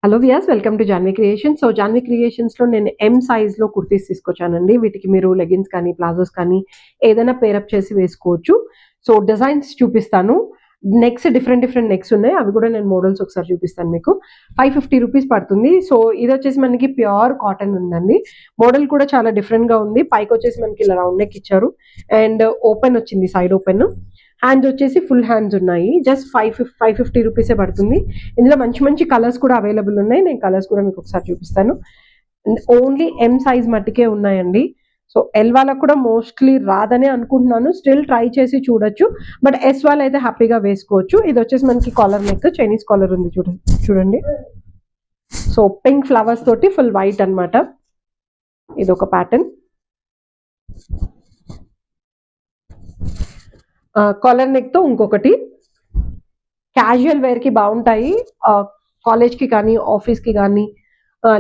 Hello viewers, welcome to Janvi creations. So Janvi క్రియేషన్స్‌లో నేను ఎం సైజ్‌లో కుర్తీస్ తీసుకొచ్చానండి. వీటికి మీరు లెగిన్స్ కానీ, ప్లాజోస్ కానీ ఏదైనా పేరప్ చేసి వేసుకోవచ్చు. సో డిజైన్స్ చూపిస్తాను. నెక్స్ డిఫరెంట్ నెక్స్ ఉన్నాయి. అవి కూడా నేను మోడల్స్ ఒకసారి చూపిస్తాను మీకు. 550 రూపీస్ పడుతుంది. సో ఇదొచ్చేసి మనకి ప్యూర్ కాటన్ ఉందండి. మోడల్ కూడా చాలా డిఫరెంట్‌గా ఉంది. పైకొచ్చేసి మనకి ఇలా రౌండ్ నెక్ ఇచ్చారు. అండ్ ఓపెన్ వచ్చింది, సైడ్ ఓపెన్. హ్యాండ్స్ వచ్చేసి ఫుల్ హ్యాండ్స్ ఉన్నాయి. జస్ట్ 550 రూపీసే పడుతుంది. ఇందులో మంచి మంచి కలర్స్ కూడా అవైలబుల్ ఉన్నాయి. నేను కలర్స్ కూడా మీకు ఒకసారి చూపిస్తాను. ఓన్లీ ఎం సైజ్ మట్టికే ఉన్నాయండి. సో ఎల్ వాళ్ళకు కూడా మోస్ట్లీ రాదనే అనుకుంటున్నాను. స్టిల్ ట్రై చేసి చూడొచ్చు. బట్ ఎస్ వాళ్ళు అయితే హ్యాపీగా వేసుకోవచ్చు. ఇది వచ్చేసి మనకి కాలర్ నెక్, చైనీస్ కాలర్ ఉంది చూడండి. సో పింక్ ఫ్లవర్స్ తోటి ఫుల్ వైట్ అనమాట. ఇది ఒక ప్యాటర్న్. కాలర్ నెక్ తో ఇంకొకటి. క్యాజువల్ వేర్ కి బాగుంటాయి. కాలేజ్ కి కానీ, ఆఫీస్ కి కానీ,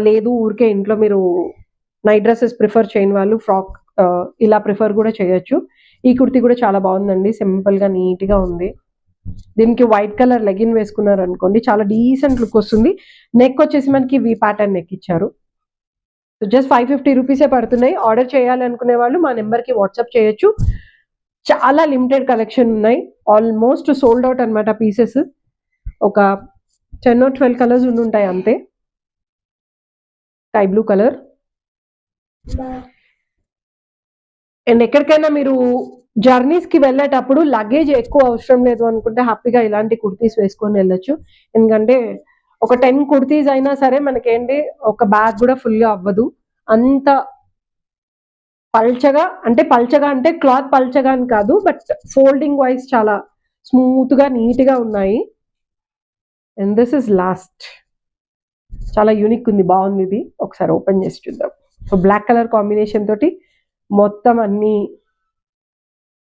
లేదు ఊరికే ఇంట్లో మీరు నైట్ డ్రెస్సెస్ ప్రిఫర్ చేయని వాళ్ళు ఫ్రాక్ ఇలా ప్రిఫర్ కూడా చేయొచ్చు. ఈ కుర్తీ కూడా చాలా బాగుందండి. సింపుల్ గా నీట్ గా ఉంది. దీనికి వైట్ కలర్ లెగిన్ వేసుకున్నారు అనుకోండి, చాలా డీసెంట్ లుక్ వస్తుంది. నెక్ వచ్చేసి మనకి వి ప్యాటర్న్ నెక్ ఇచ్చారు. జస్ట్ 550 రూపీసే పడుతున్నాయి. ఆర్డర్ చేయాలి అనుకునే వాళ్ళు మా నెంబర్కి వాట్సాప్ చేయొచ్చు. చాలా లిమిటెడ్ కలెక్షన్ ఉన్నాయి. ఆల్మోస్ట్ సోల్డ్ అవుట్ అనమాట పీసెస్. ఒక 10 or 12 కలర్స్ ఉంటాయి అంతే. Sky blue colour. అండ్ ఎక్కడికైనా మీరు జర్నీస్ కి వెళ్ళేటప్పుడు లగేజ్ ఎక్కువ అవసరం లేదు అనుకుంటే హ్యాపీగా ఇలాంటి కుర్తీస్ వేసుకొని వెళ్ళొచ్చు. ఎందుకంటే ఒక 10 కుర్తీస్ అయినా సరే మనకేంటి ఒక బ్యాగ్ కూడా ఫుల్గా అవ్వదు. అంత పల్చగా అంటే క్లాత్ పల్చగా అని కాదు, బట్ ఫోల్డింగ్ వైజ్ చాలా స్మూత్ గా నీట్ గా ఉన్నాయి. And this is last. చాలా యూనిక్ ఉంది, బాగుంది. ఇది ఒకసారి ఓపెన్ చేసి చూద్దాం. సో బ్లాక్ కలర్ కాంబినేషన్ తోటి మొత్తం అన్ని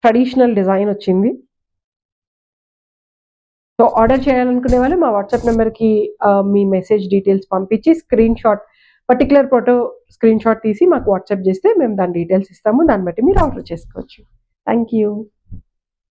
ట్రెడిషనల్ డిజైన్ వచ్చింది. సో ఆర్డర్ చేయాలనుకునే వాళ్ళు మా వాట్సాప్ నెంబర్కి మీ మెసేజ్ డీటెయిల్స్ పంపించి పర్టికులర్ ఫోటో స్క్రీన్ షాట్ తీసి మాకు వాట్సాప్ చేస్తే మేము దాని డీటెయిల్స్ ఇస్తాము. దాన్ని బట్టి మీరు ఆర్డర్ చేసుకోవచ్చు. Thank you.